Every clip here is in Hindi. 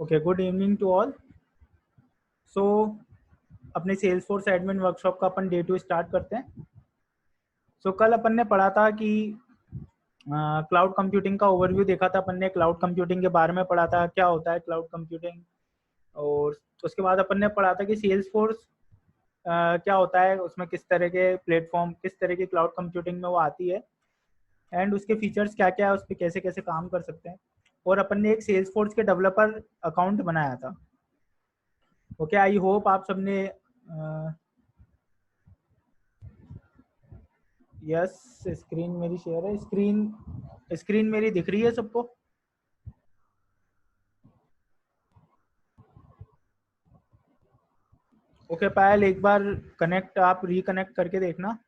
Okay, good evening to all. So अपने सेल्स फोर्स एडमिन वर्कशॉप का अपन डे 2 स्टार्ट करते हैं। कल अपन ने पढ़ा था कि क्लाउड कंप्यूटिंग का ओवरव्यू देखा था। अपन ने क्लाउड कंप्यूटिंग के बारे में पढ़ा था, क्या होता है क्लाउड कंप्यूटिंग। और उसके बाद अपन ने पढ़ा था कि सेल्स फोर्स क्या होता है, उसमें किस तरह के प्लेटफॉर्म, किस तरह की क्लाउड कंप्यूटिंग में वो आती है, एंड उसके फीचर्स क्या क्या है, उस पर कैसे कैसे काम कर सकते हैं। और अपन ने एक सेल्स फोर्स के डेवलपर अकाउंट बनाया था। ओके, आई होप आप सबने यस, स्क्रीन मेरी शेयर है। स्क्रीन मेरी दिख रही है सबको? ओके पायल, एक बार कनेक्ट, आप रिकनेक्ट करके देखना।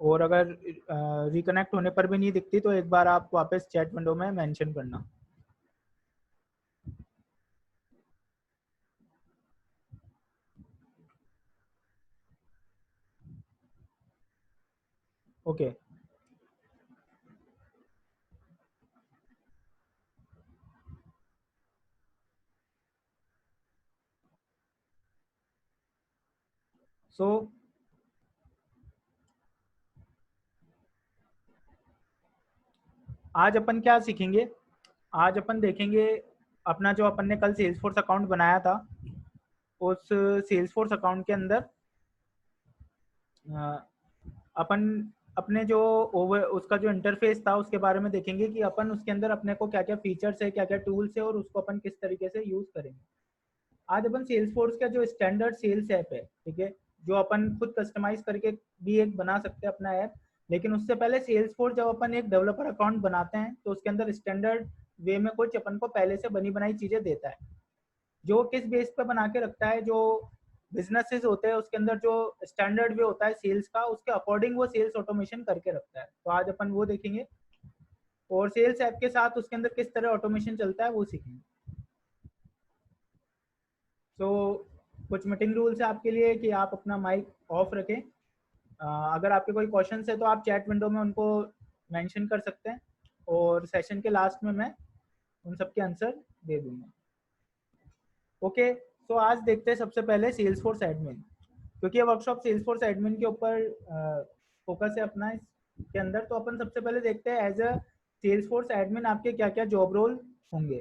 और अगर रिकनेक्ट होने पर भी नहीं दिखती तो एक बार आप वापस चैट विंडो में मेंशन करना। ओके, सो आज अपन क्या सीखेंगे? आज अपन देखेंगे अपना जो अपन ने कल सेल्स फोर्स अकाउंट बनाया था, उस सेल्स फोर्स अकाउंट के अंदर अ, अपन अपने जो ओवर उसका जो इंटरफेस था उसके बारे में देखेंगे कि अपन उसके अंदर अपने को क्या क्या फीचर्स है, क्या क्या टूल्स है, और उसको अपन किस तरीके से यूज करेंगे। आज अपन सेल्स फोर्स का जो स्टैंडर्ड सेल्स ऐप है, ठीक है, जो अपन खुद कस्टमाइज करके भी एक बना सकते हैं अपना ऐप। लेकिन उससे पहले सेल्स फोर्स जब अपन एक डेवलपर अकाउंट बनाते हैं तो उसके अंदर स्टैंडर्ड वे में कुछ अपन को पहले से बनी बनाई चीजें देता है, जो किस बेस पे बना के रखता है। जो बिजनेसेस होते हैं उसके अंदर जो स्टैंडर्ड वे होता है सेल्स का, उसके अकॉर्डिंग वो सेल्स ऑटोमेशन करके रखता है। तो आज अपन वो देखेंगे, और सेल्स ऐप के साथ उसके अंदर किस तरह ऑटोमेशन चलता है वो सीखेंगे। तो कुछ मीटिंग रूल्स है आपके लिए कि आप अपना माइक ऑफ रखें। अगर आपके कोई क्वेश्चन है तो आप चैट विंडो में उनको मेंशन कर सकते हैं, और सेशन के लास्ट में मैं उन सबके आंसर दे दूंगा। ओके, तो आज देखते हैं सबसे पहले सेल्स फोर्स एडमिन, क्योंकि ये वर्कशॉप सेल्स फोर्स एडमिन के ऊपर फोकस है अपना इसके अंदर। तो अपन सबसे पहले देखते हैं as a Salesforce admin आपके क्या क्या जॉब रोल होंगे।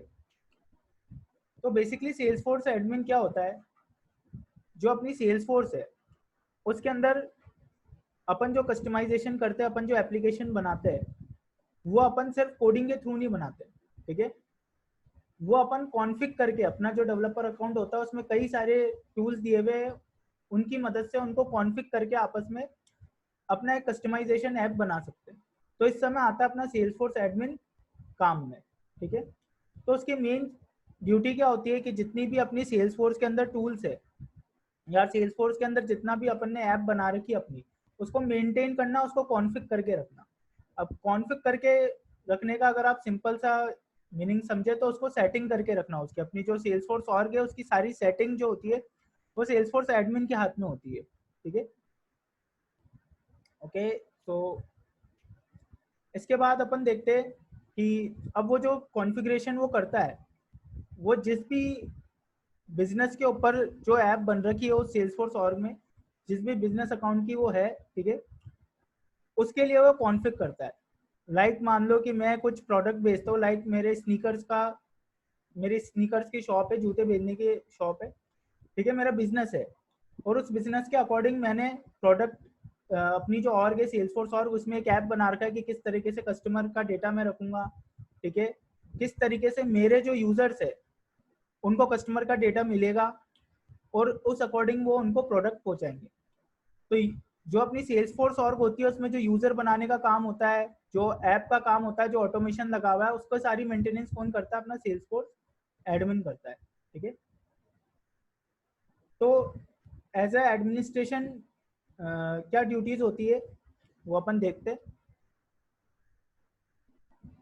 तो बेसिकली सेल्स फोर्स एडमिन क्या होता है? जो अपनी सेल्स फोर्स है उसके अंदर अपन जो कस्टमाइजेशन करते हैं, अपन जो एप्लीकेशन बनाते हैं, वो अपन सिर्फ कोडिंग के थ्रू नहीं बनाते, ठीक है। वो अपन कॉन्फ़िग करके, अपना जो डेवलपर अकाउंट होता है उसमें कई सारे टूल्स दिए हुए हैं, उनकी मदद से उनको कॉन्फ़िग करके आपस में अपना एक कस्टमाइजेशन ऐप बना सकते हैं। तो इस समय आता है अपना सेल्स फोर्स एडमिन काम में, ठीक है। तो उसकी मेन ड्यूटी क्या होती है कि जितनी भी अपनी सेल्स फोर्स के अंदर टूल्स है, या सेल्स फोर्स के अंदर जितना भी अपन ने ऐप बना रखी अपनी, उसको मेंटेन करना, उसको कॉन्फ़िग करके रखना। अब कॉन्फ़िग करके रखने का अगर आप सिंपल सा मीनिंग समझे तो उसको सेटिंग करके रखना। उसकी अपनी जो सेल्स फोर्स ऑर्ग है उसकी सारी सेटिंग जो होती है वो सेल्स फोर्स एडमिन के हाथ में होती है, ठीक है। ओके, तो इसके बाद अपन देखते हैं कि अब वो जो कॉन्फ़िगरेशन वो करता है, वो जिस भी बिजनेस के ऊपर जो ऐप बन रखी है उस सेल्स फोर्स ऑर्ग में, जिस भी बिजनेस अकाउंट की वो है, ठीक है, उसके लिए वो कॉन्फ़िग करता है। लाइक मान लो कि मैं कुछ प्रोडक्ट बेचता हूँ, लाइक मेरी स्नीकर्स की शॉप है, जूते बेचने की शॉप है, ठीक है, मेरा बिजनेस है। और उस बिजनेस के अकॉर्डिंग मैंने प्रोडक्ट अपनी जो ऑर्ग है सेल्स फोर्स ऑर्ग, उसमें एक ऐप बना रखा है कि किस तरीके से कस्टमर का डेटा मैं रखूंगा, ठीक है, किस तरीके से मेरे जो यूजर्स है उनको कस्टमर का डेटा मिलेगा, और उस अकॉर्डिंग वो उनको प्रोडक्ट पहुंचाएंगे। तो जो अपनी सेल्स फोर्स ऑर्ग होती है उसमें जो यूजर बनाने का काम होता है, जो ऐप का काम होता है, जो ऑटोमेशन लगा हुआ है, उसको सारी मेंटेनेंस कौन करता है? अपना सेल्स फोर्स एडमिन करता है, ठीक है। तो एज ए एडमिनिस्ट्रेशन क्या ड्यूटीज होती है वो अपन देखते हैं।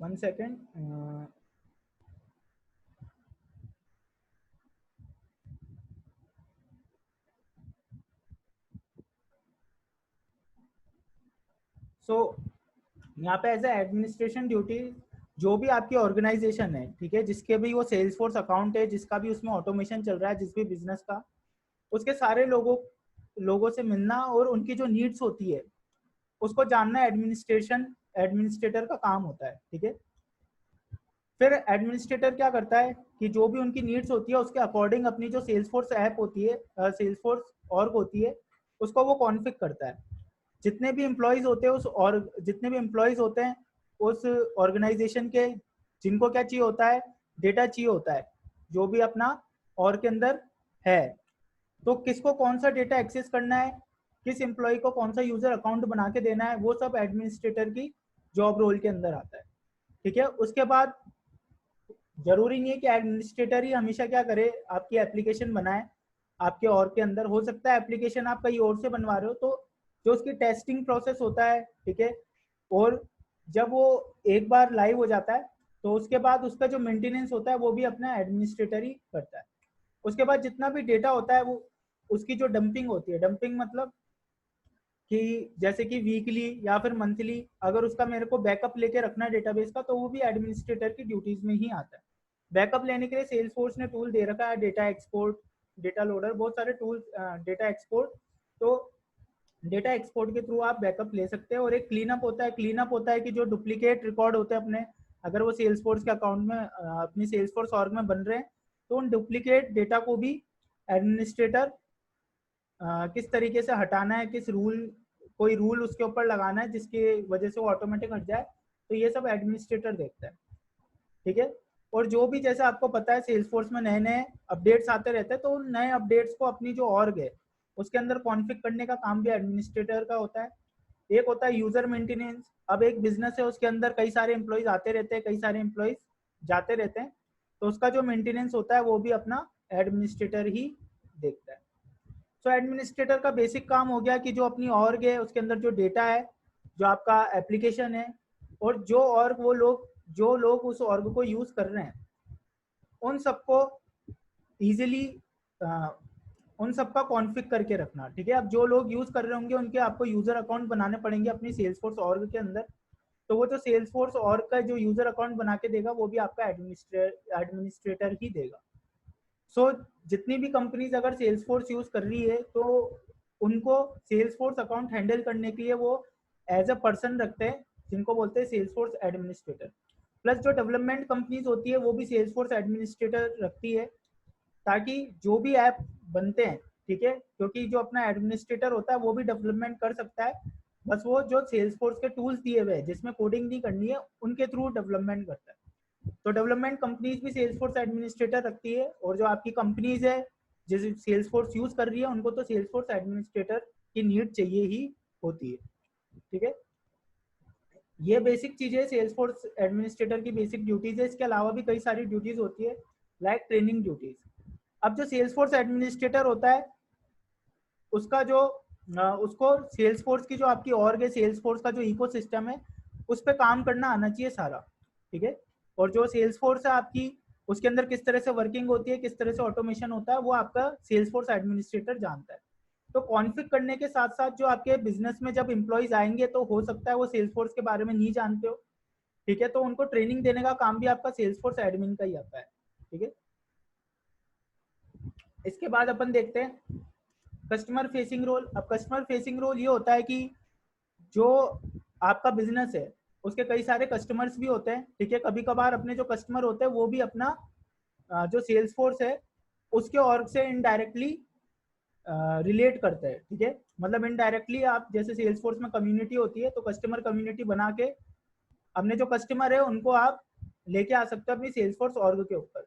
1 सेकेंड। सो यहाँ पे एज ए एडमिनिस्ट्रेशन ड्यूटी जो भी आपकी ऑर्गेनाइजेशन है, ठीक है, जिसके भी वो सेल्स फोर्स अकाउंट है, जिसका भी उसमें ऑटोमेशन चल रहा है, जिस भी बिजनेस का, उसके सारे लोगों से मिलना और उनकी जो नीड्स होती है उसको जानना एडमिनिस्ट्रेटर का काम होता है, ठीक है। फिर एडमिनिस्ट्रेटर क्या करता है कि जो भी उनकी नीड्स होती है उसके अकॉर्डिंग अपनी जो सेल्सफोर्स ऐप होती है, सेल्सफोर्स ऑर्ग होती है, उसको वो कॉन्फ़िग करता है। जितने भी एम्प्लॉयज होते हैं जितने भी एम्प्लॉयज होते हैं उस ऑर्गेनाइजेशन के, जिनको क्या चाहिए होता है, डेटा चाहिए होता है जो भी अपना और के अंदर है। तो किसको कौन सा डेटा एक्सेस करना है, किस एम्प्लॉय को कौन सा यूजर अकाउंट बना के देना है, वो सब एडमिनिस्ट्रेटर की जॉब रोल के अंदर आता है, ठीक है। उसके बाद जरूरी नहीं है कि एडमिनिस्ट्रेटर ही हमेशा क्या करे, आपकी एप्लीकेशन बनाए आपके और के अंदर। हो सकता है एप्लीकेशन आप कहीं और से बनवा रहे हो, तो जो उसकी टेस्टिंग प्रोसेस होता है, ठीक है, और जब वो एक बार लाइव हो जाता है तो उसके बाद उसका जो मेंटेनेंस होता है वो भी अपना एडमिनिस्ट्रेटर ही करता है। उसके बाद जितना भी डेटा होता है वो उसकी जो डंपिंग होती है, डंपिंग मतलब कि जैसे कि वीकली या फिर मंथली अगर उसका मेरे को बैकअप लेके रखना है डेटाबेस का, तो वो भी एडमिनिस्ट्रेटर की ड्यूटीज में ही आता है। बैकअप लेने के लिए सेल्स फोर्स ने टूल दे रखा है, डेटा एक्सपोर्ट, डेटा लोडर, बहुत सारे टूल्स, डेटा एक्सपोर्ट। तो डेटा एक्सपोर्ट के थ्रू आप बैकअप ले सकते हैं। और एक क्लीनअप होता है, क्लीनअप होता है कि जो डुप्लीकेट रिकॉर्ड होते हैं अपने, अगर वो सेल्स फोर्स के अकाउंट में अपनी सेल्स फोर्स ऑर्ग में बन रहे हैं, तो उन डुप्लीकेट डेटा को भी एडमिनिस्ट्रेटर किस तरीके से हटाना है, किस रूल, कोई रूल उसके ऊपर लगाना है जिसकी वजह से वो ऑटोमेटिक हट जाए, तो ये सब एडमिनिस्ट्रेटर देखता है, ठीक है। और जो भी जैसे आपको पता है सेल्स फोर्स में नए नए अपडेट्स आते रहते हैं, तो उन नए अपडेट्स को अपनी जो ऑर्ग है उसके अंदर कॉन्फ़िग करने का काम भी एडमिनिस्ट्रेटर का होता है। एक होता है यूजर मेंटेनेंस। अब एक बिजनेस है, उसके अंदर कई सारे एम्प्लॉयज आते रहते हैं, कई सारे एम्प्लॉयज जाते रहते हैं, तो उसका जो मेंटेनेंस होता है वो भी अपना एडमिनिस्ट्रेटर ही देखता है। सो एडमिनिस्ट्रेटर का बेसिक काम हो गया कि जो अपनी ऑर्ग है उसके अंदर जो डेटा है, जो आपका एप्लीकेशन है, और जो ऑर्ग वो लोग, जो लोग उस ऑर्ग को यूज कर रहे हैं, उन सबको इजीली उन सबका कॉन्फ़िग करके रखना, ठीक है। अब जो लोग यूज कर रहे होंगे उनके आपको यूजर अकाउंट बनाने पड़ेंगे अपनी सेल्सफोर्स ऑर्ग के अंदर। तो वो जो सेल्सफोर्स ऑर्ग का जो यूजर अकाउंट बना के देगा वो भी आपका एडमिनिस्ट्रेटर ही देगा। सो जितनी भी कंपनीज अगर सेल्स फोर्स यूज कर रही है, तो उनको सेल्स फोर्स अकाउंट हैंडल करने के लिए वो एज अ पर्सन रखते हैं जिनको बोलते हैं सेल्स फोर्स एडमिनिस्ट्रेटर। प्लस जो डेवलपमेंट कंपनीज होती है वो भी सेल्स फोर्स एडमिनिस्ट्रेटर रखती है, ताकि जो भी ऐप बनते हैं, ठीक है, क्योंकि जो अपना एडमिनिस्ट्रेटर होता है वो भी डेवलपमेंट कर सकता है, बस वो जो सेल्स फोर्स के टूल्स दिए हुए हैं जिसमें कोडिंग नहीं करनी है उनके थ्रू डेवलपमेंट करता है। तो डेवलपमेंट कंपनीज भी सेल्सफोर्स एडमिनिस्ट्रेटर रखती है, और जो आपकी कंपनीज है जिस सेल्सफोर्स यूज कर रही है उनको तो सेल्सफोर्स एडमिनिस्ट्रेटर की नीड चाहिए ही होती है, ठीक है। ये बेसिक चीजें सेल्सफोर्स एडमिनिस्ट्रेटर की बेसिक ड्यूटीज है। इसके अलावा भी कई सारी ड्यूटीज होती है, लाइक ट्रेनिंग ड्यूटीज। अब जो सेल्सफोर्स एडमिनिस्ट्रेटर होता है उसका जो उसको सेल्सफोर्स की जो आपकी ऑर्ग है, सेल्सफोर्स का जो इकोसिस्टम है उस पर काम करना आना चाहिए सारा, ठीक है। और जो सेल्स फोर्स है आपकी, उसके अंदर किस तरह से वर्किंग होती है, किस तरह से ऑटोमेशन होता है, वो आपका सेल्स फोर्स एडमिनिस्ट्रेटर जानता है। तो कॉन्फ़िग करने के साथ साथ जो आपके बिजनेस में जब एम्प्लॉयज आएंगे तो हो सकता है वो सेल्स फोर्स के बारे में नहीं जानते हो, ठीक है, तो उनको ट्रेनिंग देने का काम भी आपका सेल्स फोर्स एडमिन का ही आता है, ठीक है। इसके बाद अपन देखते हैं कस्टमर फेसिंग रोल। अब कस्टमर फेसिंग रोल ये होता है कि जो आपका बिजनेस है उसके कई सारे कस्टमर्स भी होते हैं, ठीक है। कभी कभार अपने जो कस्टमर होते हैं वो भी अपना जो सेल्स फोर्स है उसके ऑर्ग से इनडायरेक्टली रिलेट करते हैं, ठीक है। मतलब इनडायरेक्टली आप जैसे सेल्स फोर्स में कम्युनिटी होती है, तो कस्टमर कम्युनिटी बना के अपने जो कस्टमर है उनको आप लेके आ सकते हो अपनी सेल्स फोर्स ऑर्ग के ऊपर।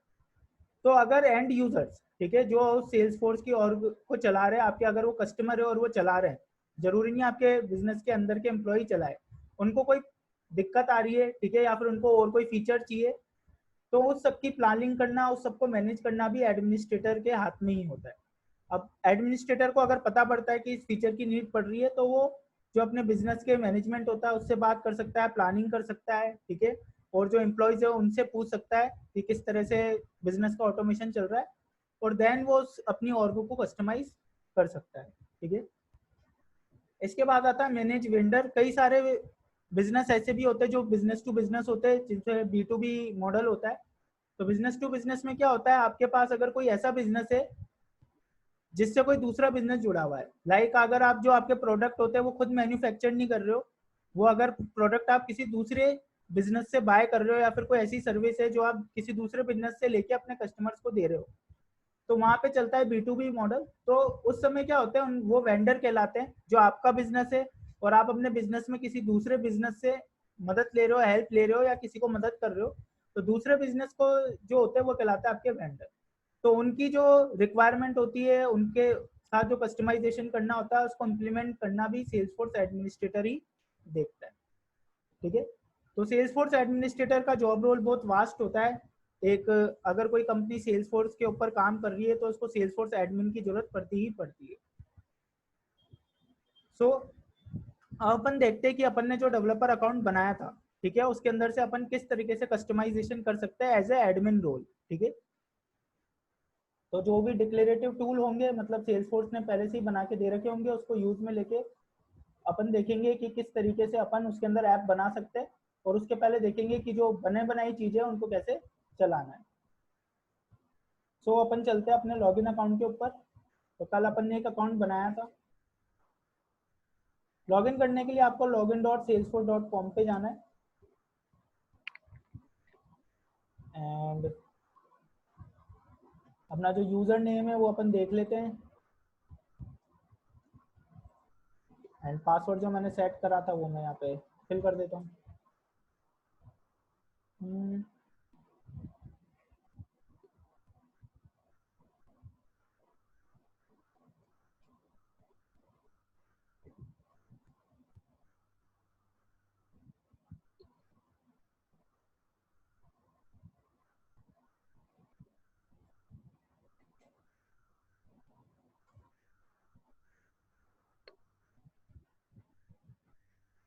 तो अगर एंड यूजर्स, ठीक है, जो सेल्स फोर्स की ऑर्ग को चला रहे हैं आपके, अगर वो कस्टमर है और वो चला रहे हैं, जरूरी नहीं आपके बिजनेस के अंदर के एम्प्लॉय चलाए, उनको कोई दिक्कत आ रही है, ठीक है, या फिर उनको और कोई फीचर चाहिए, तो उस सबकी प्लानिंग करना, उस सबको मैनेज करना भी एडमिनिस्ट्रेटर के हाथ में ही होता है। अब एडमिनिस्ट्रेटर को अगर पता पड़ता है कि इस फीचर की नीड पड़ रही है, तो वो जो अपने बिजनेस के मैनेजमेंट होता है उससे बात कर सकता है, प्लानिंग कर सकता है, ठीक है, और जो एम्प्लॉयज है उनसे पूछ सकता है कि किस तरह से बिजनेस का ऑटोमेशन चल रहा है, और देन वो अपनी ऑर्ग को कस्टमाइज कर सकता है, ठीक है। इसके बाद आता है मैनेज वेंडर। कई सारे बिजनेस ऐसे भी होते हैं जो बिजनेस टू बिजनेस होते हैं, जिनसे B2B मॉडल होता है। तो बिजनेस टू बिजनेस में क्या होता है, आपके पास अगर कोई ऐसा बिजनेस है जिससे कोई दूसरा बिजनेस जुड़ा हुआ है, लाइक अगर आप जो आपके प्रोडक्ट होते हैं वो खुद मैन्युफैक्चर नहीं कर रहे हो, वो अगर प्रोडक्ट आप किसी दूसरे बिजनेस से बाय कर रहे हो, या फिर कोई ऐसी सर्विस है जो आप किसी दूसरे बिजनेस से लेके अपने कस्टमर्स को दे रहे हो, तो वहां पे चलता है B2B मॉडल। तो उस समय क्या होता है, वो वेंडर कहलाते हैं। जो आपका बिजनेस है और आप अपने बिजनेस में किसी दूसरे बिजनेस से मदद ले रहे हो, हेल्प ले रहे हो, या किसी को मदद कर रहे हो, तो दूसरे बिजनेस को जो होते हैं वो कहलाते हैं आपके वेंडर। तो उनकी जो रिक्वायरमेंट होती है, उनके साथ जो कस्टमाइजेशन करना होता है, उसको इम्प्लीमेंट करना भी सेल्सफोर्स एडमिनिस्ट्रेटर ही देखता है। ठीक है, तो सेल्सफोर्स एडमिनिस्ट्रेटर का जॉब रोल बहुत वास्ट होता है। एक अगर कोई कंपनी सेल्सफोर्स के ऊपर काम कर रही है तो उसको सेल्सफोर्स एडमिन की जरूरत पड़ती ही पड़ती है। सो अपन देखते हैं कि अपन ने जो डेवलपर अकाउंट बनाया था, ठीक है, उसके अंदर से अपन किस तरीके से कस्टमाइजेशन कर सकते हैं एज ए एडमिन रोल। ठीक है, तो जो भी डिक्लेरेटिव टूल होंगे, मतलब सेल्सफोर्स ने पहले से ही बना के दे रखे होंगे, उसको यूज में लेके अपन देखेंगे कि किस तरीके से अपन उसके अंदर ऐप बना सकते हैं, और उसके पहले देखेंगे कि जो बने बनाई चीजें हैं उनको कैसे चलाना है। सो अपन चलते हैं अपने लॉगिन अकाउंट के ऊपर। तो कल अपन ने एक अकाउंट बनाया था। लॉगिन करने के लिए आपको login.salesforce.com पे जाना है, एंड अपना जो यूजर नेम है वो अपन देख लेते हैं, एंड पासवर्ड जो मैंने सेट करा था वो मैं यहाँ पे फिल कर देता हूँ।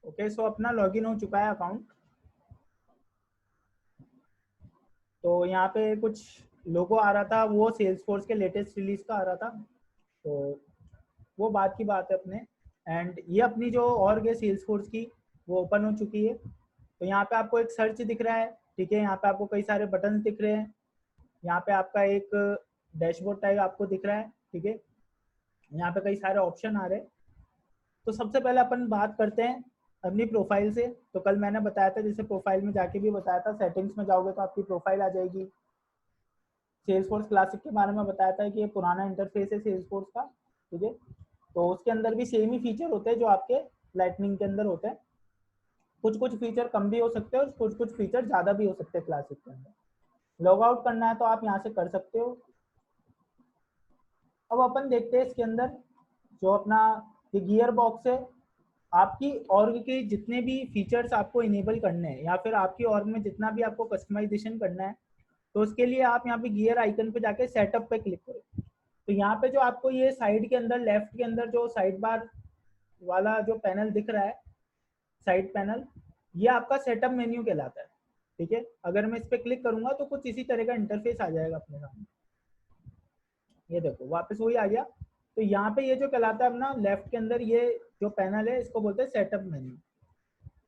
ओके, सो अपना लॉगिन हो चुका है अकाउंट। तो यहाँ पे कुछ लोगो आ रहा था, वो सेल्सफोर्स के लेटेस्ट रिलीज का आ रहा था, तो वो बात की बात है अपने। एंड ये अपनी जो ऑर्ग है सेल्सफोर्स की, वो ओपन हो चुकी है। तो यहाँ पे आपको एक सर्च दिख रहा है, ठीक है, यहाँ पे आपको कई सारे बटन दिख रहे हैं, यहाँ पे आपका एक डैशबोर्ड टाइप आपको दिख रहा है, ठीक है, यहाँ पे कई सारे ऑप्शन आ रहे हैं। तो सबसे पहले अपन बात करते हैं अपनी प्रोफाइल से। तो कल मैंने बताया था, जैसे प्रोफाइल में जाके भी बताया था, सेटिंग्स में जाओगे तो आपकी प्रोफाइल आ जाएगी। सेल्सफोर्स क्लासिक के बारे में बताया था कि ये पुराना इंटरफेस है सेल्सफोर्स का, ठीक है, तो उसके अंदर भी सेम ही फीचर होते हैं जो आपके लाइटनिंग के अंदर होते हैं। कुछ कुछ फीचर कम भी हो सकते हैं और कुछ कुछ फीचर ज़्यादा भी हो सकते हैं क्लासिक के अंदर। लॉग आउट करना है तो आप यहाँ से कर सकते हो। अब अपन देखते हैं इसके अंदर जो अपना ये गियर बॉक्स है, आपकी ऑर्ग के जितने भी फीचर्स आपको इनेबल करने हैं, या फिर आपकी ऑर्ग में जितना भी आपको कस्टमाइजेशन करना है, तो उसके लिए आप यहाँ पे गियर आइकन पे जाके सेटअप पे क्लिक करो। तो यहाँ पे जो आपको ये साइड के अंदर, लेफ्ट के अंदर जो साइड बार वाला जो पैनल दिख रहा है, साइड पैनल, ये आपका सेटअप मेन्यू कहलाता है। ठीक है, अगर मैं इस पर क्लिक करूंगा तो कुछ इसी तरह का इंटरफेस आ जाएगा अपने सामने। ये देखो वापस वही आ गया। तो यहाँ पे ये जो कहलाता है अपना लेफ्ट के अंदर ये जो पैनल है, इसको बोलते हैं सेटअप मेन्यू।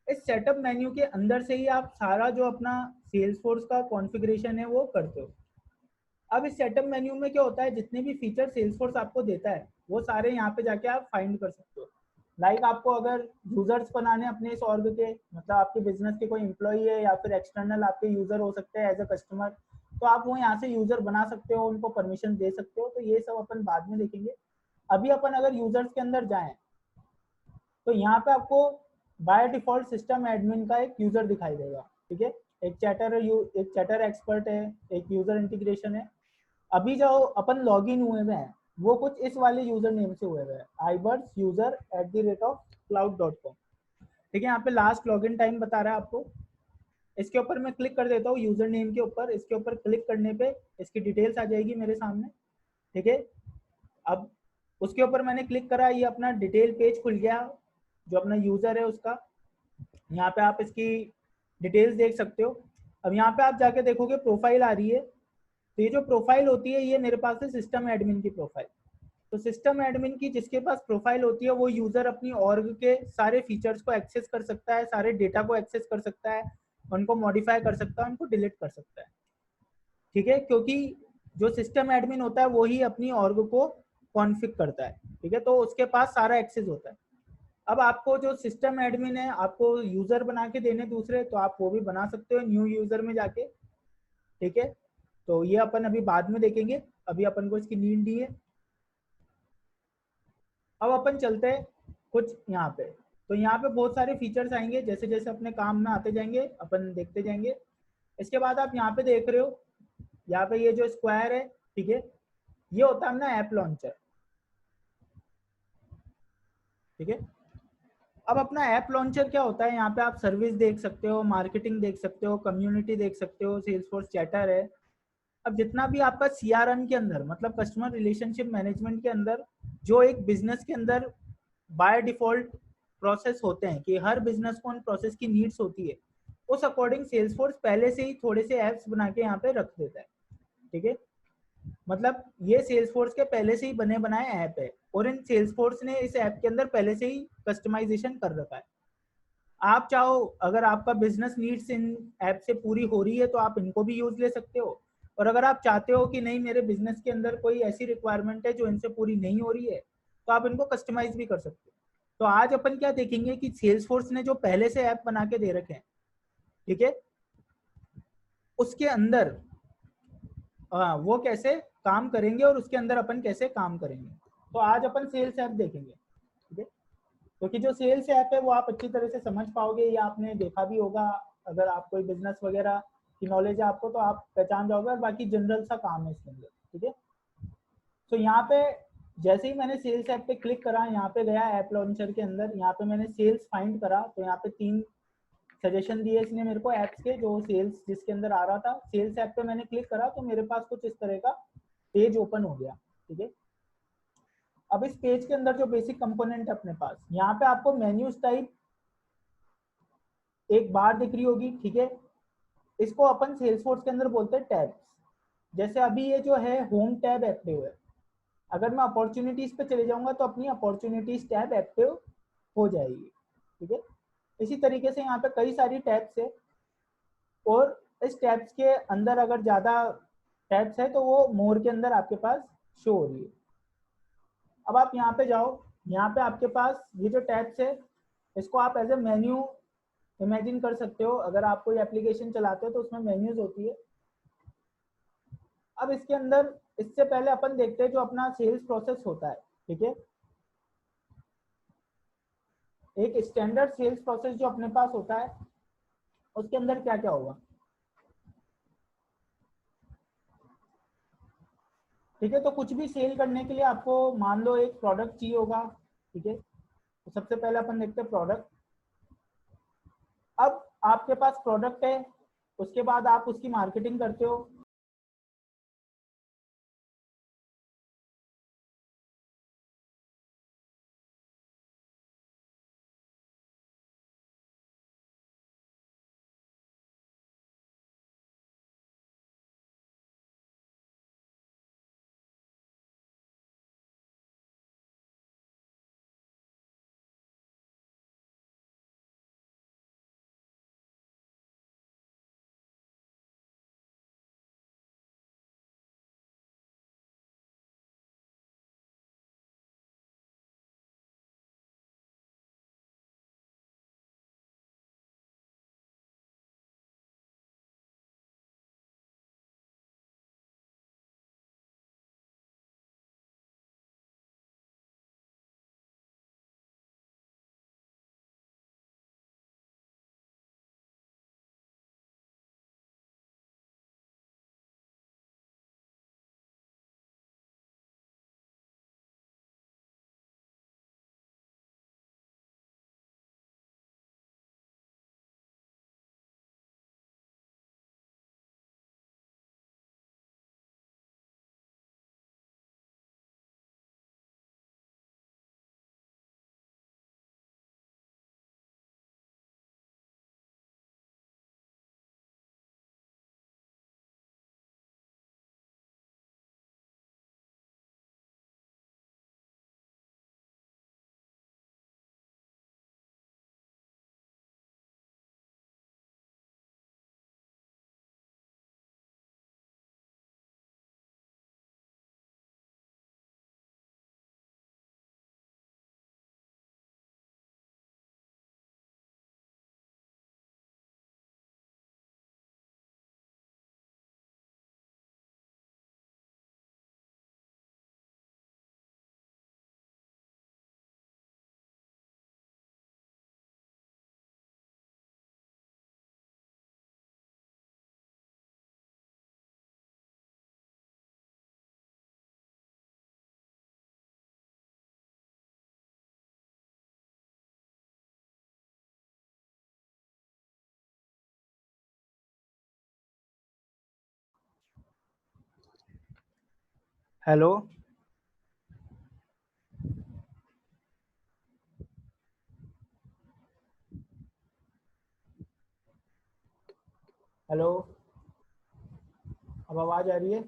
इस सेटअप मेन्यू के अंदर से ही आप सारा जो अपना सेल्सफोर्स का कॉन्फ़िगरेशन है वो करते हो। अब इस सेटअप मेन्यू में क्या होता है, जितने भी फीचर सेल्सफोर्स आपको देता है वो सारे यहाँ पे जाके आप फाइंड कर सकते हो। लाइक आपको अगर यूजर्स बनाने अपने इस ऑर्ग के, मतलब आपके बिजनेस के कोई एम्प्लॉई है या फिर एक्सटर्नल आपके यूजर हो सकते हैं एज अ कस्टमर, तो आप वो यहाँ से यूजर बना सकते हो, उनको परमिशन दे सकते हो। तो ये सब अपन बाद में देखेंगे। अभी अपन अगर यूजर्स के अंदर जाएं तो यहाँ पे आपको बाय डिफॉल्ट सिस्टम एडमिन का एक यूजर दिखाई देगा, ठीक है, एक चैटर एक्सपर्ट है, एक यूजर इंटीग्रेशन है। अभी जो अपन लॉग इन हुए हैं वो कुछ इस वाले यूजर नेम से हुए हैं, iBursuser@cloud.com। ठीक है, यहाँ पे लास्ट लॉग इन टाइम बता रहा है आपको। इसके ऊपर मैं क्लिक कर देता हूँ यूजर नेम के ऊपर। इसके ऊपर क्लिक करने पे इसकी डिटेल्स आ जाएगी मेरे सामने, ठीक है। अब उसके ऊपर मैंने क्लिक करा, ये अपना डिटेल पेज खुल गया जो अपना यूजर है उसका। यहाँ पे आप इसकी डिटेल्स देख सकते हो। अब यहाँ पे आप जाके देखोगे प्रोफाइल आ रही है। तो ये जो प्रोफाइल होती है ये मेरे पास है सिस्टम एडमिन की प्रोफाइल। तो सिस्टम एडमिन की जिसके पास प्रोफाइल होती है वो यूजर अपनी ऑर्ग के सारे फीचर्स को एक्सेस कर सकता है, सारे डेटा को एक्सेस कर सकता है, उनको मॉडिफाई कर सकता है, उनको डिलीट कर सकता है। ठीक है, क्योंकि जो सिस्टम एडमिन होता है वो ही अपनी ऑर्ग को कॉन्फ़िग करता है। ठीक है, तो उसके पास सारा एक्सेस होता है। अब आपको जो सिस्टम एडमिन है आपको यूजर बना के देने दूसरे, तो आप वो भी बना सकते हो न्यू यूजर में जाके। ठीक है, तो ये अपन अभी बाद में देखेंगे, अभी अपन को इसकी नीड नहीं है। अब अपन चलते हैं कुछ यहाँ पे। तो यहाँ पे बहुत सारे फीचर्स आएंगे, जैसे जैसे अपने काम में आते जाएंगे अपन देखते जाएंगे। इसके बाद आप यहाँ पे देख रहे हो, यहाँ पे ये जो स्क्वायर है, ठीक है, ये होता है अपना ऐप लॉन्चर। ठीक है, अब अपना ऐप लॉन्चर क्या होता है, यहाँ पे आप सर्विस देख सकते हो, मार्केटिंग देख सकते हो, कम्युनिटी देख सकते हो, सेल्सफोर्स चैटर है। अब जितना भी आपका सीआरएम के अंदर, मतलब कस्टमर रिलेशनशिप मैनेजमेंट के अंदर, जो एक बिजनेस के अंदर बाय डिफॉल्ट प्रोसेस होते हैं कि हर बिजनेस को उन प्रोसेस की नीड्स होती है, उस अकॉर्डिंग सेल्सफोर्स पहले से ही थोड़े से ऐप्स बना के यहाँ पे रख देता है। ठीक है, मतलब ये सेल्सफोर्स के पहले से ही बने बनाए ऐप है, और इन सेल्सफोर्स ने इस ऐप के अंदर पहले से ही कस्टमाइजेशन कर रखा है। आप चाहो, अगर आपका बिजनेस नीड्स इन ऐप से पूरी हो रही है तो आप इनको भी यूज ले सकते हो, और अगर आप चाहते हो कि नहीं मेरे बिजनेस के अंदर कोई ऐसी रिक्वायरमेंट है जो इनसे पूरी नहीं हो रही है, तो आप इनको कस्टमाइज भी कर सकते हो। तो आज अपन क्या देखेंगे कि सेल्सफोर्स ने जो पहले से ऐप बना के दे रखे हैं, ठीक है, उसके अंदर वो कैसे काम करेंगे और उसके अंदर अपन कैसे काम करेंगे। तो आज अपन सेल्स ऐप देखेंगे। ठीक है, क्योंकि जो सेल्स ऐप है वो आप अच्छी तरह से समझ पाओगे, या आपने देखा भी होगा, अगर आप कोई बिजनेस वगैरह की नॉलेज है आपको तो आप पहचान जाओगे, और बाकी जनरल सा काम है इसके अंदर। ठीक है, तो यहाँ पे जैसे ही मैंने सेल्स ऐप पे क्लिक करा, यहाँ पे गया ऐप लॉन्चर के अंदर, यहाँ पे मैंने सेल्स फाइंड करा, तो यहाँ पे 3 सजेशन दिए इसने मेरे को ऐप्स के, जो सेल्स जिसके अंदर आ रहा था। सेल्स ऐप पे मैंने क्लिक करा तो मेरे पास कुछ इस तरह का पेज ओपन हो गया। ठीक है, अब इस पेज के अंदर जो बेसिक कंपोनेंट है अपने पास, यहाँ पे आपको मेन्यूज टाइप एक बार दिख रही होगी। ठीक है, इसको अपन सेल्सफोर्स के अंदर बोलते हैं टैब्स। जैसे अभी ये जो है होम टैब एक्टिव है, अगर मैं अपॉर्चुनिटीज पे चले जाऊंगा तो अपनी अपॉर्चुनिटीज टैब एक्टिव हो जाएगी। ठीक है, इसी तरीके से यहाँ पे कई सारी टैब्स है, और इस टैब्स के अंदर अगर ज्यादा टैब्स है तो वो मोर के अंदर आपके पास शो हो रही है। अब आप यहाँ पे जाओ, यहाँ पे आपके पास ये जो टैब्स है, इसको आप एज ए मेन्यू इमेजिन कर सकते हो। अगर आप कोई एप्लीकेशन चलाते हो तो उसमें मेन्यूज होती है। अब इसके अंदर, इससे पहले अपन देखते हैं जो अपना सेल्स प्रोसेस होता है। ठीक है, एक स्टैंडर्ड सेल्स प्रोसेस जो अपने पास होता है, उसके अंदर क्या क्या होगा। ठीक है, तो कुछ भी सेल करने के लिए आपको मान लो एक प्रोडक्ट चाहिए होगा। ठीक है, तो सबसे पहले अपन देखते हैं प्रोडक्ट। अब आपके पास प्रोडक्ट है, उसके बाद आप उसकी मार्केटिंग करते हो। हेलो हेलो, अब आवाज आ रही है?